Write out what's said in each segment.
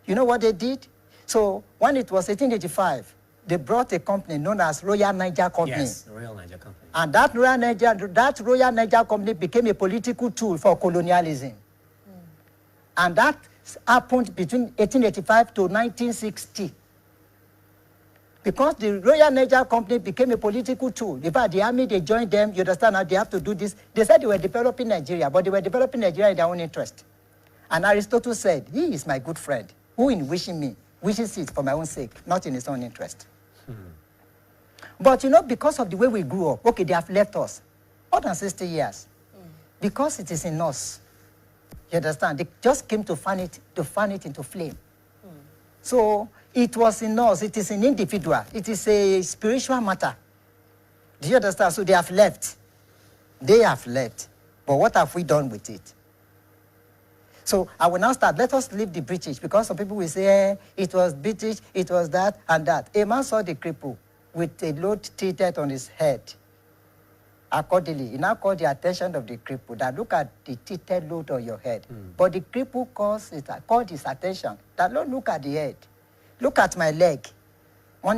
You know what they did? So when it was 1885, they brought a company known as Royal Niger Company. Yes, the Royal Niger Company. And that Royal Niger Company became a political tool for colonialism. And that happened between 1885 to 1960. Because the Royal Niger Company became a political tool. In fact, the army, they joined them. You understand now they have to do this. They said they were developing Nigeria, but they were developing Nigeria in their own interest. And Aristotle said, he is my good friend, who in wishing me, wishes it for my own sake, not in his own interest. But you know, because of the way we grew up, okay, they have left us more than 60 years. Because it is in us. You understand? They just came to fan it into flame. So it was in us. It is an individual. It is a spiritual matter. Do you understand? So they have left. They have left. But what have we done with it? So I will now start. Let us leave the British, because some people will say, it was British, it was that and that. A man saw the cripple with a load tilted on his head. Accordingly, he now called the attention of the cripple that look at the tilted load on your head. But the cripple called his attention that look at the head. Look at my leg. You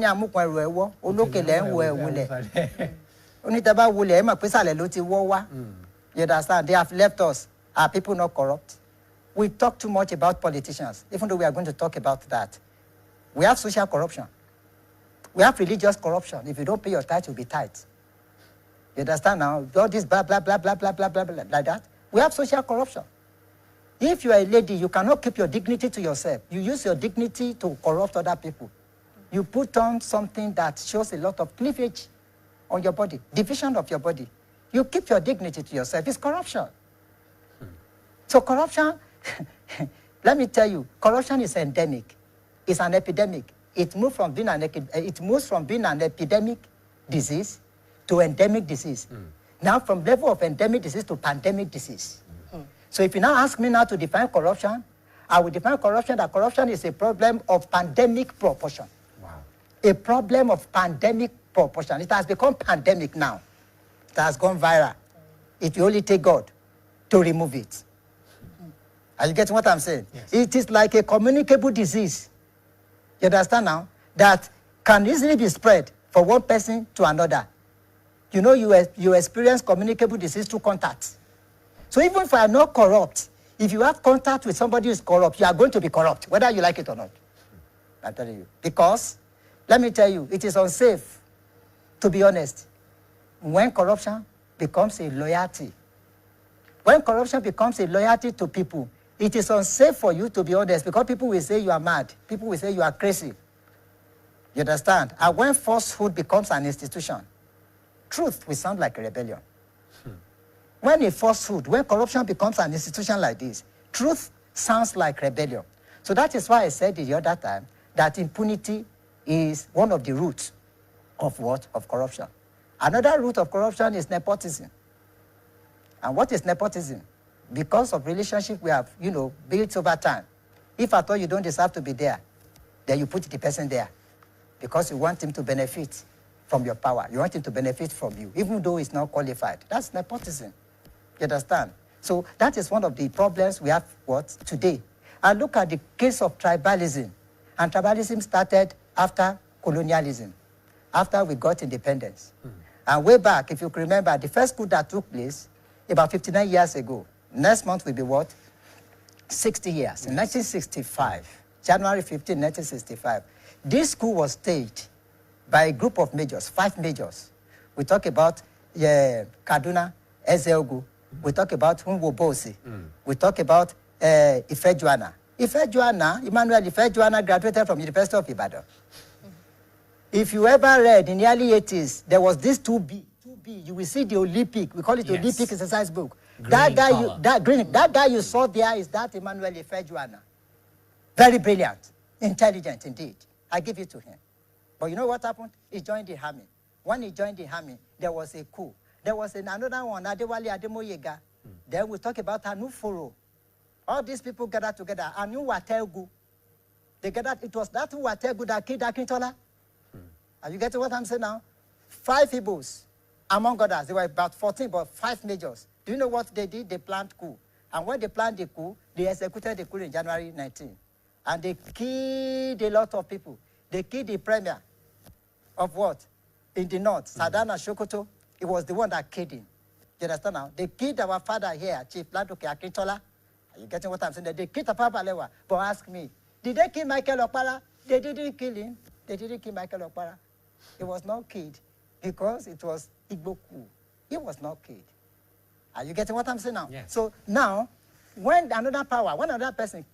understand? They have left us. Are people not corrupt? We talk too much about politicians, even though we are going to talk about that. We have social corruption. We have religious corruption. If you don't pay your tithe, you'll be tithe. You understand now? All this blah, blah, blah, blah, blah, blah, blah, blah, like that. We have social corruption. If you are a lady, you cannot keep your dignity to yourself. You use your dignity to corrupt other people. You put on something that shows a lot of cleavage on your body, division of your body. You keep your dignity to yourself. It's corruption. So corruption, let me tell you, corruption is endemic. It's an epidemic. It moves from being an epidemic disease to endemic disease. Now from level of endemic disease to pandemic disease. So if you now ask me now to define corruption, I will define corruption that corruption is a problem of pandemic proportion. Wow. A problem of pandemic proportion. It has become pandemic now. It has gone viral. It will only take God to remove it. Are you getting what I'm saying? Yes. It is like a communicable disease. You understand now? That can easily be spread from one person to another. You know, you experience communicable disease through contact. So even if I am not corrupt, if you have contact with somebody who is corrupt, you are going to be corrupt, whether you like it or not. I'm telling you. Because, let me tell you, it is unsafe, to be honest, when corruption becomes a loyalty. When corruption becomes a loyalty to people, it is unsafe for you to be honest, because people will say you are mad. People will say you are crazy. You understand? And when falsehood becomes an institution, truth will sound like a rebellion. When corruption becomes an institution like this, truth sounds like rebellion. So that is why I said the other time that impunity is one of the roots of what? Of corruption. Another root of corruption is nepotism. And what is nepotism? Because of relationship we have, built over time. If at all you don't deserve to be there, then you put the person there because you want him to benefit from your power. You want him to benefit from you, even though he's not qualified. That's nepotism. You understand? So that is one of the problems we have today. And look at the case of tribalism. And tribalism started after colonialism, after we got independence. And way back, if you can remember, the first coup that took place about 59 years ago. Next month will be what? 60 years. In 1965, January 15, 1965. This coup was staged by a group of majors, 5 majors. We talk about Kaduna, Ezeogu. We talk about Nwobosi. We talk about Ifejuana. Emmanuel Ifejuana graduated from University of Ibadan. If you ever read in the early 80s, there was this 2B. You will see the Olympic. We call it Olympic exercise book. That guy you saw there is that Emmanuel Ifejuana. Very brilliant, intelligent indeed. I give it to him. But you know what happened? He joined the army. When he joined the army, there was a coup. There was another one, Adewale Ademoyega. Then we talk about Anuforo. All these people gathered together. Anu Watelgu. They gathered. It was that Watelgu that killed Akintola. Are you getting what I'm saying now? 5 Igbos, among others. There were about 14, but 5 majors. Do you know what they did? They planned coup. And when they planned the coup, they executed the coup in January 19. And they killed a lot of people. They killed the premier of what? In the north, Sadana Shokoto. It was the one that killed him. You understand now? They killed our father here, Chief Ladoke Akintola. Are you getting what I'm saying? They killed Papa Balewa. But ask me, did they kill Michael Okpara? They didn't kill him. They didn't kill Michael Okpara. He was not killed because it was Igbo coup. He was not killed. Are you getting what I'm saying now? Yes. So now, when another power, one other person,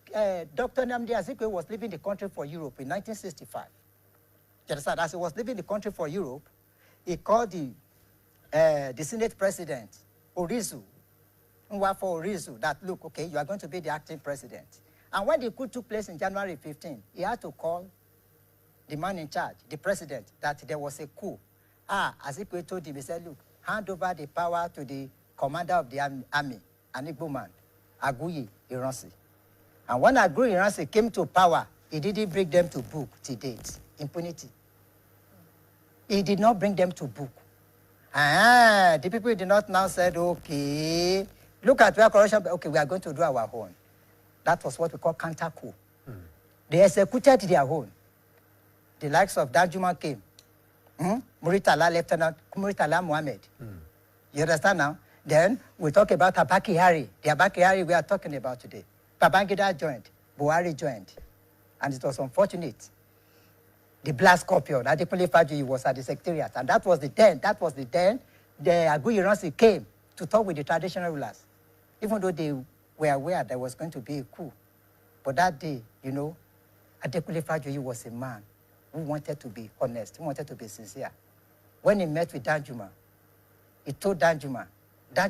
Dr. Nnamdi Azikiwe was leaving the country for Europe in 1965. You understand? As he was leaving the country for Europe, he called the Senate President, Orizu, for Orizu, that, look, okay, you are going to be the acting president. And when the coup took place in January 15, he had to call the man in charge, the president, that there was a coup. Azikiwe told him, he said, look, hand over the power to the commander of the army, an Igbo man, Aguiyi Ironsi. And when Aguiyi Ironsi came to power, he didn't bring them to book to date. Impunity. He did not bring them to book. The people did not now said, okay, look at where corruption, okay, we are going to do our own. That was what we call counter coup. They executed their own. The likes of Danjuma came. Muritala, Lieutenant Muritala Mohammed. You understand now? Then we talk about Abaki Hari. The Abaki Hari we are talking about today. Babangida joined. Buhari joined. And it was unfortunate. The Black Scorpion, Adekunle Fajuyi, was at the secretariat. And that was the den the Aguiyi Ironsi came to talk with the traditional rulers. Even though they were aware there was going to be a coup. But that day, you know, Adekunle Fajuyi was a man who wanted to be honest, who wanted to be sincere. When he met with Danjuma, he told Danjuma